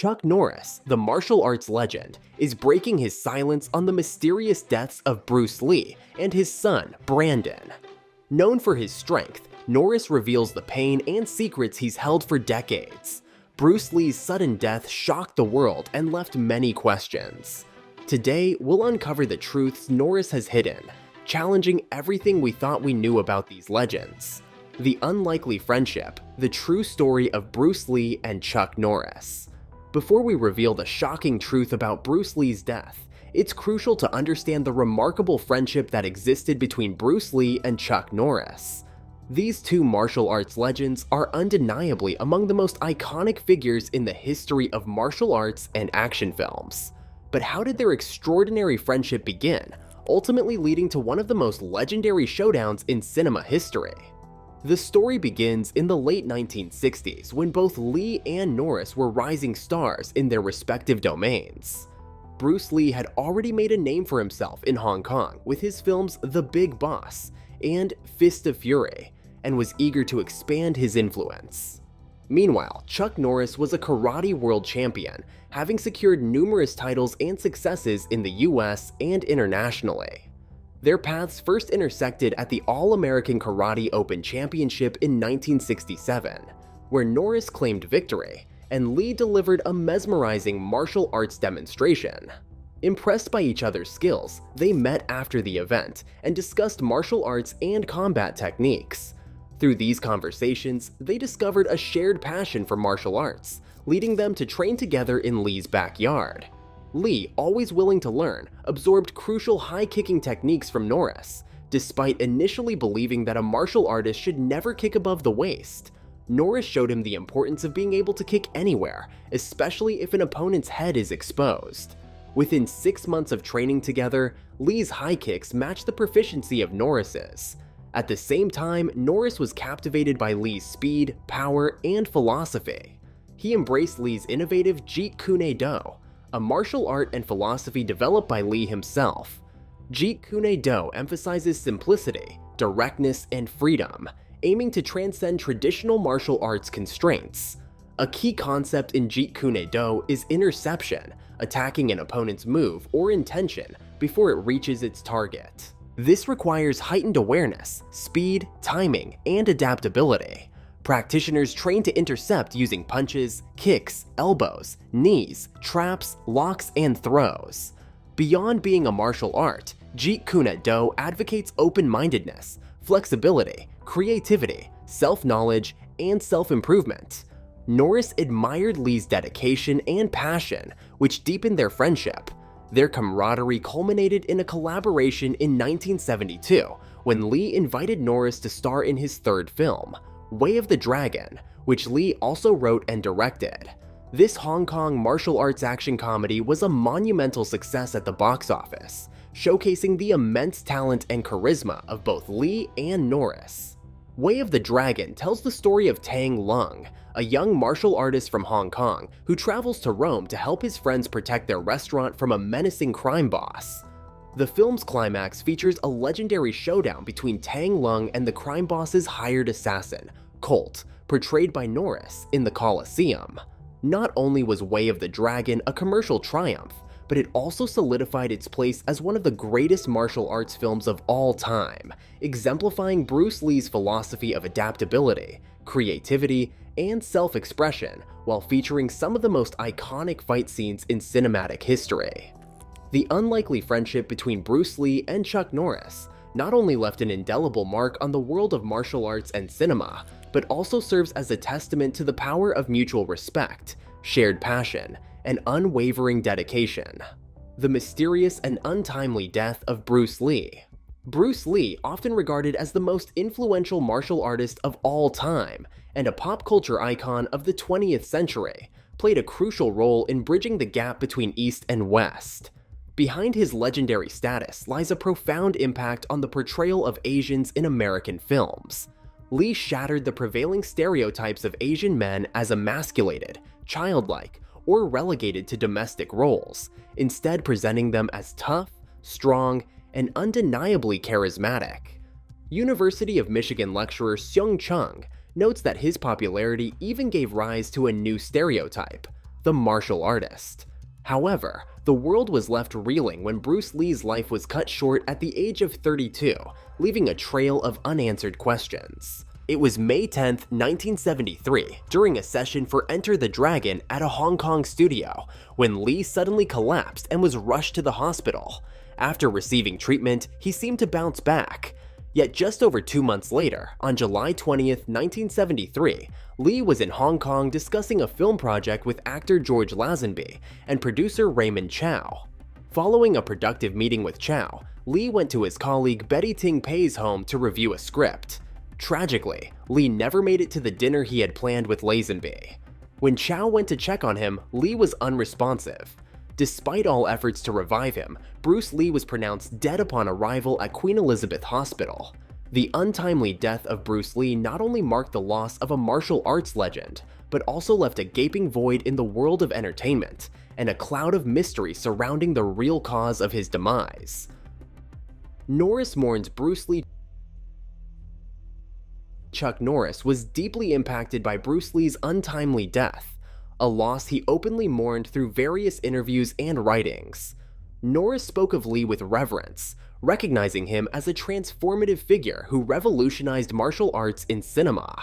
Chuck Norris, the martial arts legend, is breaking his silence on the mysterious deaths of Bruce Lee and his son, Brandon. Known for his strength, Norris reveals the pain and secrets he's held for decades. Bruce Lee's sudden death shocked the world and left many questions. Today, we'll uncover the truths Norris has hidden, challenging everything we thought we knew about these legends. The unlikely friendship, the true story of Bruce Lee and Chuck Norris. Before we reveal the shocking truth about Bruce Lee's death, it's crucial to understand the remarkable friendship that existed between Bruce Lee and Chuck Norris. These two martial arts legends are undeniably among the most iconic figures in the history of martial arts and action films. But how did their extraordinary friendship begin, ultimately leading to one of the most legendary showdowns in cinema history? The story begins in the late 1960s when both Lee and Norris were rising stars in their respective domains. Bruce Lee had already made a name for himself in Hong Kong with his films The Big Boss and Fist of Fury, and was eager to expand his influence. Meanwhile, Chuck Norris was a karate world champion, having secured numerous titles and successes in the US and internationally. Their paths first intersected at the All-American Karate Open Championship in 1967, where Norris claimed victory, and Lee delivered a mesmerizing martial arts demonstration. Impressed by each other's skills, they met after the event and discussed martial arts and combat techniques. Through these conversations, they discovered a shared passion for martial arts, leading them to train together in Lee's backyard. Lee, always willing to learn, absorbed crucial high-kicking techniques from Norris, despite initially believing that a martial artist should never kick above the waist. Norris showed him the importance of being able to kick anywhere, especially if an opponent's head is exposed. Within 6 months of training together, Lee's high kicks matched the proficiency of Norris's. At the same time, Norris was captivated by Lee's speed, power, and philosophy. He embraced Lee's innovative Jeet Kune Do, a martial art and philosophy developed by Lee himself. Jeet Kune Do emphasizes simplicity, directness, and freedom, aiming to transcend traditional martial arts constraints. A key concept in Jeet Kune Do is interception, attacking an opponent's move or intention before it reaches its target. This requires heightened awareness, speed, timing, and adaptability. Practitioners train to intercept using punches, kicks, elbows, knees, traps, locks, and throws. Beyond being a martial art, Jeet Kune Do advocates open-mindedness, flexibility, creativity, self-knowledge, and self-improvement. Norris admired Lee's dedication and passion, which deepened their friendship. Their camaraderie culminated in a collaboration in 1972 when Lee invited Norris to star in his third film, Way of the Dragon, which Lee also wrote and directed. This Hong Kong martial arts action comedy was a monumental success at the box office, showcasing the immense talent and charisma of both Lee and Norris. Way of the Dragon tells the story of Tang Lung, a young martial artist from Hong Kong who travels to Rome to help his friends protect their restaurant from a menacing crime boss. The film's climax features a legendary showdown between Tang Lung and the crime boss's hired assassin, Colt, portrayed by Norris, in the Colosseum. Not only was Way of the Dragon a commercial triumph, but it also solidified its place as one of the greatest martial arts films of all time, exemplifying Bruce Lee's philosophy of adaptability, creativity, and self-expression, while featuring some of the most iconic fight scenes in cinematic history. The unlikely friendship between Bruce Lee and Chuck Norris not only left an indelible mark on the world of martial arts and cinema, but also serves as a testament to the power of mutual respect, shared passion, and unwavering dedication. The mysterious and untimely death of Bruce Lee. Bruce Lee, often regarded as the most influential martial artist of all time and a pop culture icon of the 20th century, played a crucial role in bridging the gap between East and West. Behind his legendary status lies a profound impact on the portrayal of Asians in American films. Lee shattered the prevailing stereotypes of Asian men as emasculated, childlike, or relegated to domestic roles, instead presenting them as tough, strong, and undeniably charismatic. University of Michigan lecturer Seung Chung notes that his popularity even gave rise to a new stereotype: the martial artist. However, the world was left reeling when Bruce Lee's life was cut short at the age of 32, leaving a trail of unanswered questions. It was May 10, 1973, during a session for Enter the Dragon at a Hong Kong studio, when Lee suddenly collapsed and was rushed to the hospital. After receiving treatment, he seemed to bounce back. Yet just over 2 months later, on July 20th, 1973, Lee was in Hong Kong discussing a film project with actor George Lazenby and producer Raymond Chow. Following a productive meeting with Chow, Lee went to his colleague Betty Ting Pei's home to review a script. Tragically, Lee never made it to the dinner he had planned with Lazenby. When Chow went to check on him, Lee was unresponsive. Despite all efforts to revive him, Bruce Lee was pronounced dead upon arrival at Queen Elizabeth Hospital. The untimely death of Bruce Lee not only marked the loss of a martial arts legend, but also left a gaping void in the world of entertainment and a cloud of mystery surrounding the real cause of his demise. Norris Mourns Bruce Lee. Chuck Norris was deeply impacted by Bruce Lee's untimely death, a loss he openly mourned through various interviews and writings. Norris spoke of Lee with reverence, recognizing him as a transformative figure who revolutionized martial arts in cinema.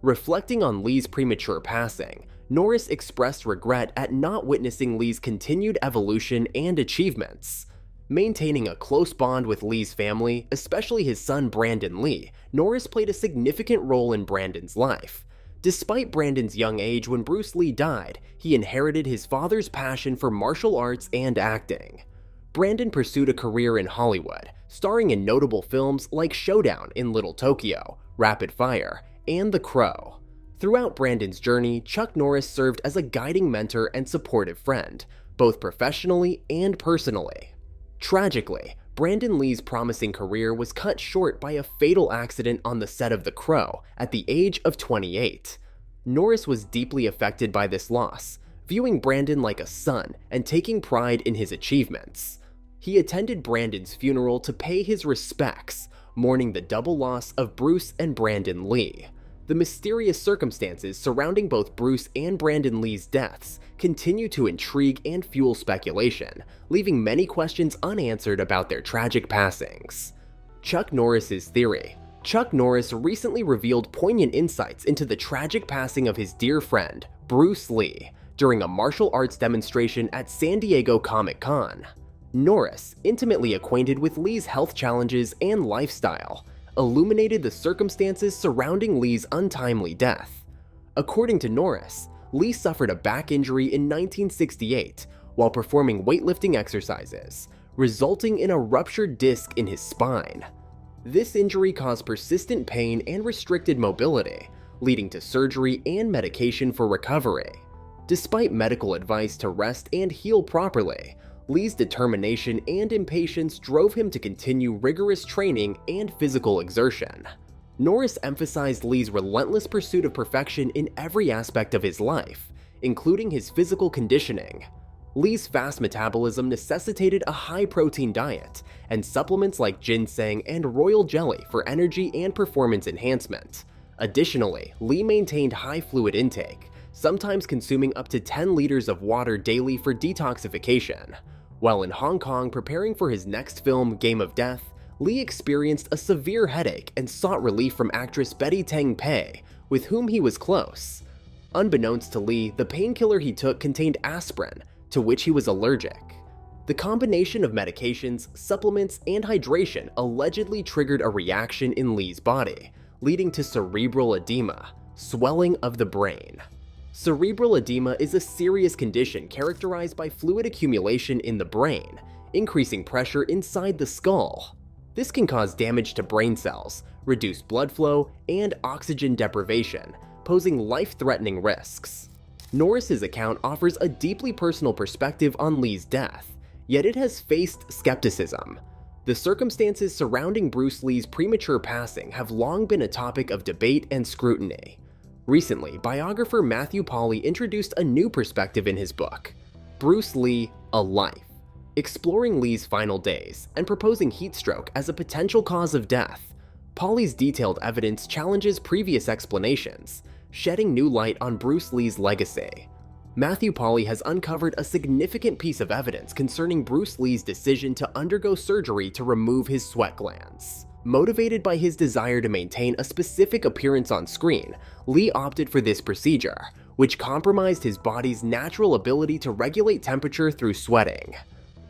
Reflecting on Lee's premature passing, Norris expressed regret at not witnessing Lee's continued evolution and achievements. Maintaining a close bond with Lee's family, especially his son Brandon Lee, Norris played a significant role in Brandon's life. Despite Brandon's young age when Bruce Lee died, he inherited his father's passion for martial arts and acting. Brandon pursued a career in Hollywood, starring in notable films like Showdown in Little Tokyo, Rapid Fire, and The Crow. Throughout Brandon's journey, Chuck Norris served as a guiding mentor and supportive friend, both professionally and personally. Tragically, Brandon Lee's promising career was cut short by a fatal accident on the set of The Crow at the age of 28. Norris was deeply affected by this loss, viewing Brandon like a son and taking pride in his achievements. He attended Brandon's funeral to pay his respects, mourning the double loss of Bruce and Brandon Lee. The mysterious circumstances surrounding both Bruce and Brandon Lee's deaths continue to intrigue and fuel speculation, leaving many questions unanswered about their tragic passings. Chuck Norris's theory. Chuck Norris recently revealed poignant insights into the tragic passing of his dear friend, Bruce Lee, during a martial arts demonstration at San Diego Comic-Con. Norris, intimately acquainted with Lee's health challenges and lifestyle, illuminated the circumstances surrounding Lee's untimely death. According to Norris, Lee suffered a back injury in 1968 while performing weightlifting exercises, resulting in a ruptured disc in his spine. This injury caused persistent pain and restricted mobility, leading to surgery and medication for recovery. Despite medical advice to rest and heal properly, Lee's determination and impatience drove him to continue rigorous training and physical exertion. Norris emphasized Lee's relentless pursuit of perfection in every aspect of his life, including his physical conditioning. Lee's fast metabolism necessitated a high-protein diet and supplements like ginseng and royal jelly for energy and performance enhancement. Additionally, Lee maintained high fluid intake, sometimes consuming up to 10 liters of water daily for detoxification. While in Hong Kong preparing for his next film, Game of Death, Lee experienced a severe headache and sought relief from actress Betty Ting Pei, with whom he was close. Unbeknownst to Lee, the painkiller he took contained aspirin, to which he was allergic. The combination of medications, supplements, and hydration allegedly triggered a reaction in Lee's body, leading to cerebral edema, swelling of the brain. Cerebral edema is a serious condition characterized by fluid accumulation in the brain, increasing pressure inside the skull. This can cause damage to brain cells, reduce blood flow, and oxygen deprivation, posing life-threatening risks. Norris's account offers a deeply personal perspective on Lee's death, yet it has faced skepticism. The circumstances surrounding Bruce Lee's premature passing have long been a topic of debate and scrutiny. Recently, biographer Matthew Polly introduced a new perspective in his book, Bruce Lee: A Life, exploring Lee's final days and proposing heat stroke as a potential cause of death. Polly's detailed evidence challenges previous explanations, shedding new light on Bruce Lee's legacy. Matthew Polly has uncovered a significant piece of evidence concerning Bruce Lee's decision to undergo surgery to remove his sweat glands. Motivated by his desire to maintain a specific appearance on screen, Lee opted for this procedure, which compromised his body's natural ability to regulate temperature through sweating.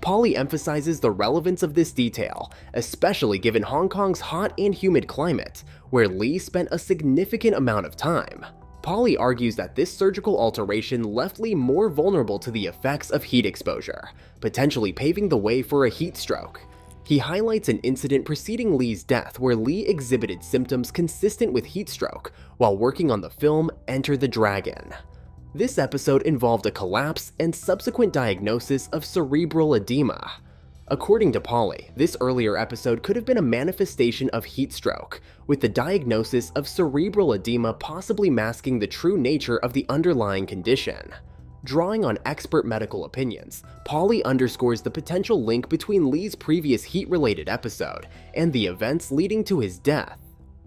Polly emphasizes the relevance of this detail, especially given Hong Kong's hot and humid climate, where Lee spent a significant amount of time. Polly argues that this surgical alteration left Lee more vulnerable to the effects of heat exposure, potentially paving the way for a heat stroke. He highlights an incident preceding Lee's death where Lee exhibited symptoms consistent with heat stroke while working on the film Enter the Dragon. This episode involved a collapse and subsequent diagnosis of cerebral edema. According to Polly, this earlier episode could have been a manifestation of heat stroke, with the diagnosis of cerebral edema possibly masking the true nature of the underlying condition. Drawing on expert medical opinions, Polly underscores the potential link between Lee's previous heat-related episode and the events leading to his death.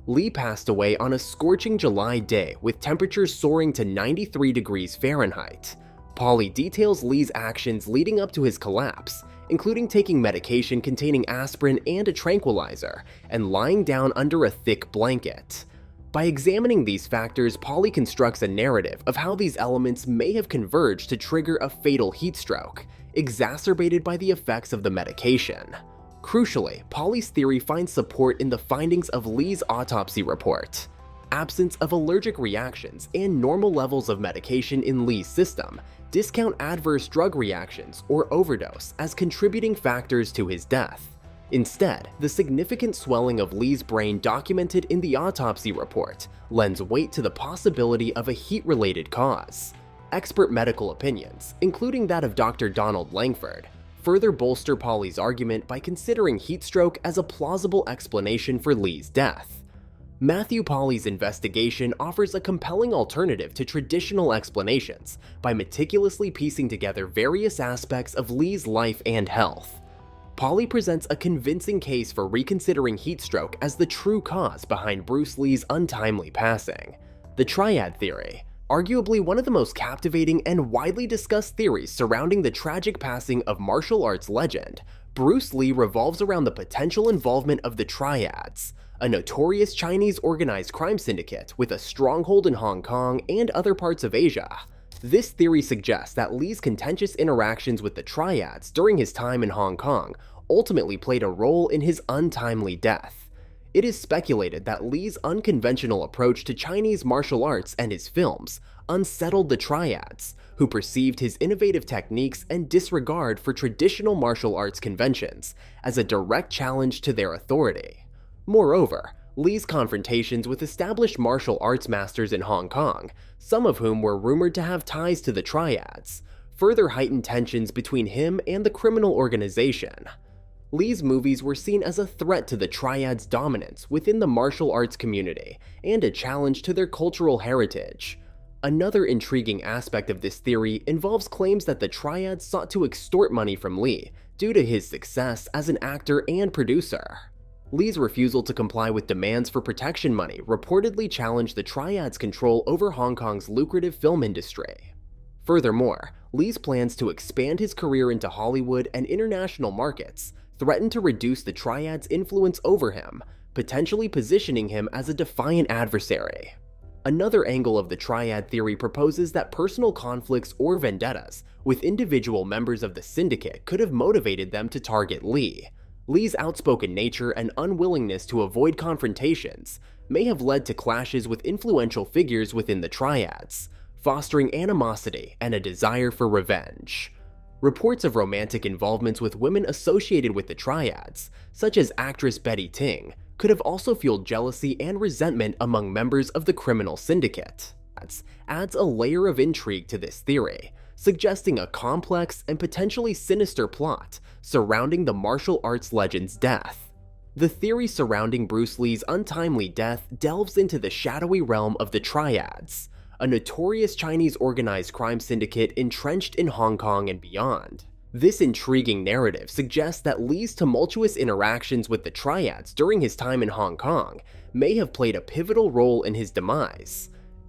Lee passed away on a scorching July day with temperatures soaring to 93 degrees Fahrenheit. Polly details Lee's actions leading up to his collapse, including taking medication containing aspirin and a tranquilizer, and lying down under a thick blanket. By examining these factors, Polly constructs a narrative of how these elements may have converged to trigger a fatal heat stroke, exacerbated by the effects of the medication. Crucially, Polly's theory finds support in the findings of Lee's autopsy report. Absence of allergic reactions and normal levels of medication in Lee's system discount adverse drug reactions or overdose as contributing factors to his death. Instead, the significant swelling of Lee's brain documented in the autopsy report lends weight to the possibility of a heat-related cause. Expert medical opinions, including that of Dr. Donald Langford, further bolster Polly's argument by considering heat stroke as a plausible explanation for Lee's death. Matthew Polly's investigation offers a compelling alternative to traditional explanations by meticulously piecing together various aspects of Lee's life and health. Polly presents a convincing case for reconsidering heat stroke as the true cause behind Bruce Lee's untimely passing. The Triad Theory, arguably one of the most captivating and widely discussed theories surrounding the tragic passing of martial arts legend, Bruce Lee revolves around the potential involvement of the Triads, a notorious Chinese organized crime syndicate with a stronghold in Hong Kong and other parts of Asia. This theory suggests that Lee's contentious interactions with the Triads during his time in Hong Kong ultimately played a role in his untimely death. It is speculated that Lee's unconventional approach to Chinese martial arts and his films unsettled the Triads, who perceived his innovative techniques and disregard for traditional martial arts conventions as a direct challenge to their authority. Moreover, Lee's confrontations with established martial arts masters in Hong Kong, some of whom were rumored to have ties to the Triads, further heightened tensions between him and the criminal organization. Lee's movies were seen as a threat to the Triads' dominance within the martial arts community and a challenge to their cultural heritage. Another intriguing aspect of this theory involves claims that the Triads sought to extort money from Lee due to his success as an actor and producer. Lee's refusal to comply with demands for protection money reportedly challenged the Triads' control over Hong Kong's lucrative film industry. Furthermore, Lee's plans to expand his career into Hollywood and international markets threatened to reduce the Triads' influence over him, potentially positioning him as a defiant adversary. Another angle of the Triad Theory proposes that personal conflicts or vendettas with individual members of the syndicate could have motivated them to target Lee. Lee's outspoken nature and unwillingness to avoid confrontations may have led to clashes with influential figures within the Triads, fostering animosity and a desire for revenge. Reports of romantic involvements with women associated with the Triads, such as actress Betty Ting, could have also fueled jealousy and resentment among members of the criminal syndicate. Adds a layer of intrigue to this theory, suggesting a complex and potentially sinister plot surrounding the martial arts legend's death. The theory surrounding Bruce Lee's untimely death delves into the shadowy realm of the Triads, a notorious Chinese organized crime syndicate entrenched in Hong Kong and beyond. This intriguing narrative suggests that Lee's tumultuous interactions with the Triads during his time in Hong Kong may have played a pivotal role in his demise.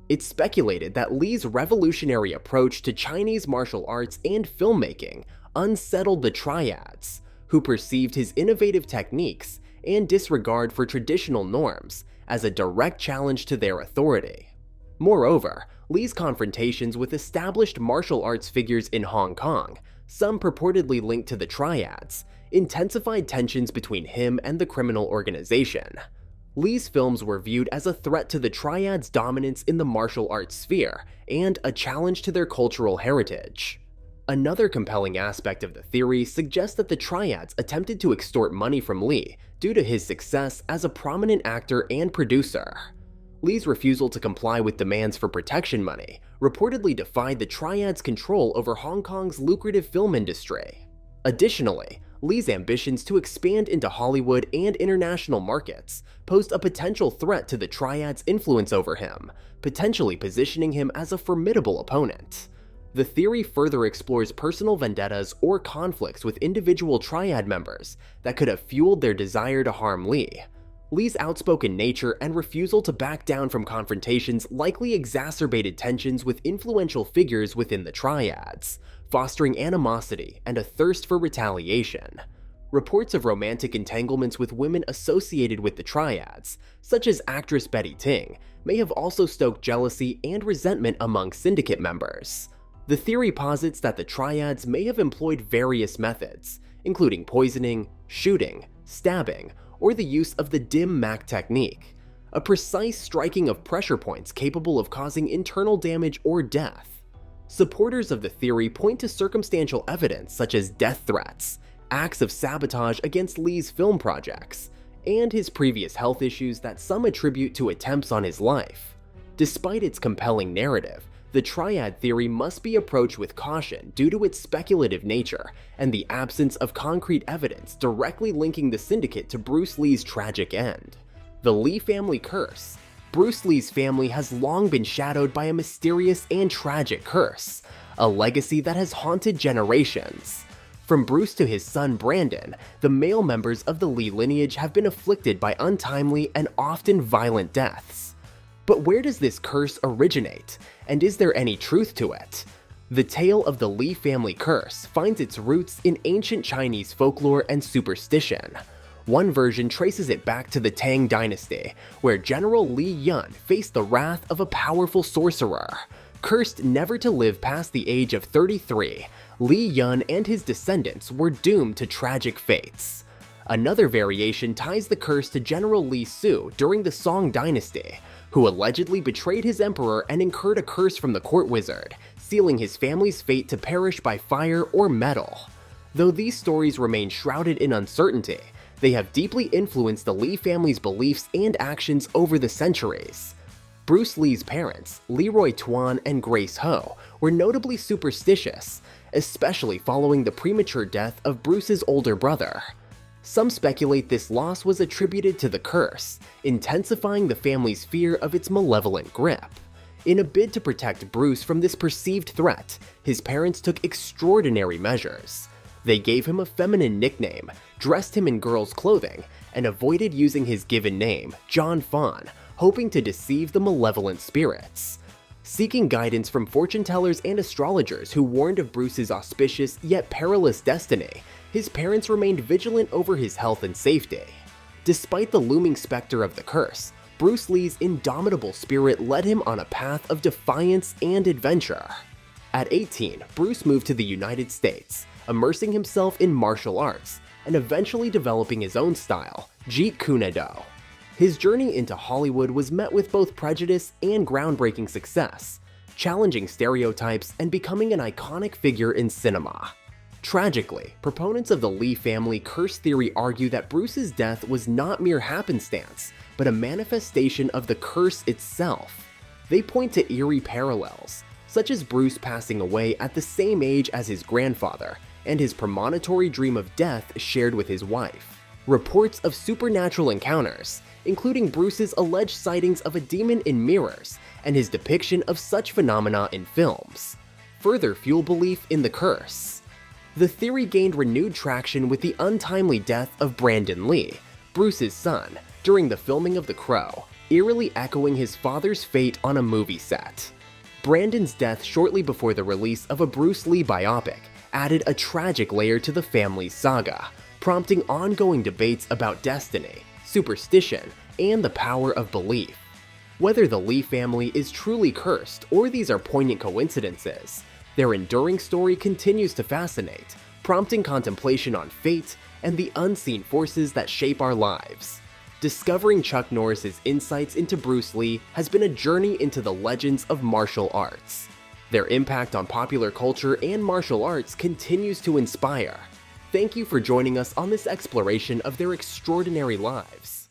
It's speculated that Lee's revolutionary approach to Chinese martial arts and filmmaking unsettled the Triads, who perceived his innovative techniques and disregard for traditional norms as a direct challenge to their authority. Moreover, Lee's confrontations with established martial arts figures in Hong Kong, some purportedly linked to the Triads, intensified tensions between him and the criminal organization. Lee's films were viewed as a threat to the Triads' dominance in the martial arts sphere and a challenge to their cultural heritage. Another compelling aspect of the theory suggests that the Triads attempted to extort money from Lee due to his success as a prominent actor and producer. Lee's refusal to comply with demands for protection money reportedly defied the Triads' control over Hong Kong's lucrative film industry. Additionally, Lee's ambitions to expand into Hollywood and international markets posed a potential threat to the Triads' influence over him, potentially positioning him as a formidable opponent. The theory further explores personal vendettas or conflicts with individual Triad members that could have fueled their desire to harm Lee. Lee's outspoken nature and refusal to back down from confrontations likely exacerbated tensions with influential figures within the Triads, fostering animosity and a thirst for retaliation. Reports of romantic entanglements with women associated with the Triads, such as actress Betty Ting, may have also stoked jealousy and resentment among syndicate members. The theory posits that the Triads may have employed various methods, including poisoning, shooting, stabbing, or the use of the dim mak technique, a precise striking of pressure points capable of causing internal damage or death. Supporters of the theory point to circumstantial evidence such as death threats, acts of sabotage against Lee's film projects, and his previous health issues that some attribute to attempts on his life. Despite its compelling narrative, the Triad theory must be approached with caution due to its speculative nature and the absence of concrete evidence directly linking the syndicate to Bruce Lee's tragic end. The Lee family curse. Bruce Lee's family has long been shadowed by a mysterious and tragic curse, a legacy that has haunted generations. From Bruce to his son Brandon, the male members of the Lee lineage have been afflicted by untimely and often violent deaths. But where does this curse originate, and is there any truth to it? The tale of the Lee family curse finds its roots in ancient Chinese folklore and superstition. One version traces it back to the Tang dynasty, where General Li Yun faced the wrath of a powerful sorcerer. Cursed never to live past the age of 33, Li Yun and his descendants were doomed to tragic fates. Another variation ties the curse to General Li Su during the Song dynasty, who allegedly betrayed his emperor and incurred a curse from the court wizard, sealing his family's fate to perish by fire or metal. Though these stories remain shrouded in uncertainty, they have deeply influenced the Lee family's beliefs and actions over the centuries. Bruce Lee's parents, Leroy Tuan and Grace Ho, were notably superstitious, especially following the premature death of Bruce's older brother. Some speculate this loss was attributed to the curse, intensifying the family's fear of its malevolent grip. In a bid to protect Bruce from this perceived threat, his parents took extraordinary measures. They gave him a feminine nickname, dressed him in girls' clothing, and avoided using his given name, John Fawn, hoping to deceive the malevolent spirits. Seeking guidance from fortune tellers and astrologers who warned of Bruce's auspicious yet perilous destiny, his parents remained vigilant over his health and safety. Despite the looming specter of the curse, Bruce Lee's indomitable spirit led him on a path of defiance and adventure. At 18, Bruce moved to the United States, immersing himself in martial arts, and eventually developing his own style, Jeet Kune Do. His journey into Hollywood was met with both prejudice and groundbreaking success, challenging stereotypes and becoming an iconic figure in cinema. Tragically, proponents of the Lee family curse theory argue that Bruce's death was not mere happenstance, but a manifestation of the curse itself. They point to eerie parallels, such as Bruce passing away at the same age as his grandfather, and his premonitory dream of death shared with his wife. Reports of supernatural encounters, including Bruce's alleged sightings of a demon in mirrors and his depiction of such phenomena in films, further fuel belief in the curse. The theory gained renewed traction with the untimely death of Brandon Lee, Bruce's son, during the filming of The Crow, eerily echoing his father's fate on a movie set. Brandon's death shortly before the release of a Bruce Lee biopic added a tragic layer to the family's saga, prompting ongoing debates about destiny, superstition, and the power of belief. Whether the Lee family is truly cursed or these are poignant coincidences, their enduring story continues to fascinate, prompting contemplation on fate and the unseen forces that shape our lives. Discovering Chuck Norris's insights into Bruce Lee has been a journey into the legends of martial arts. Their impact on popular culture and martial arts continues to inspire. Thank you for joining us on this exploration of their extraordinary lives.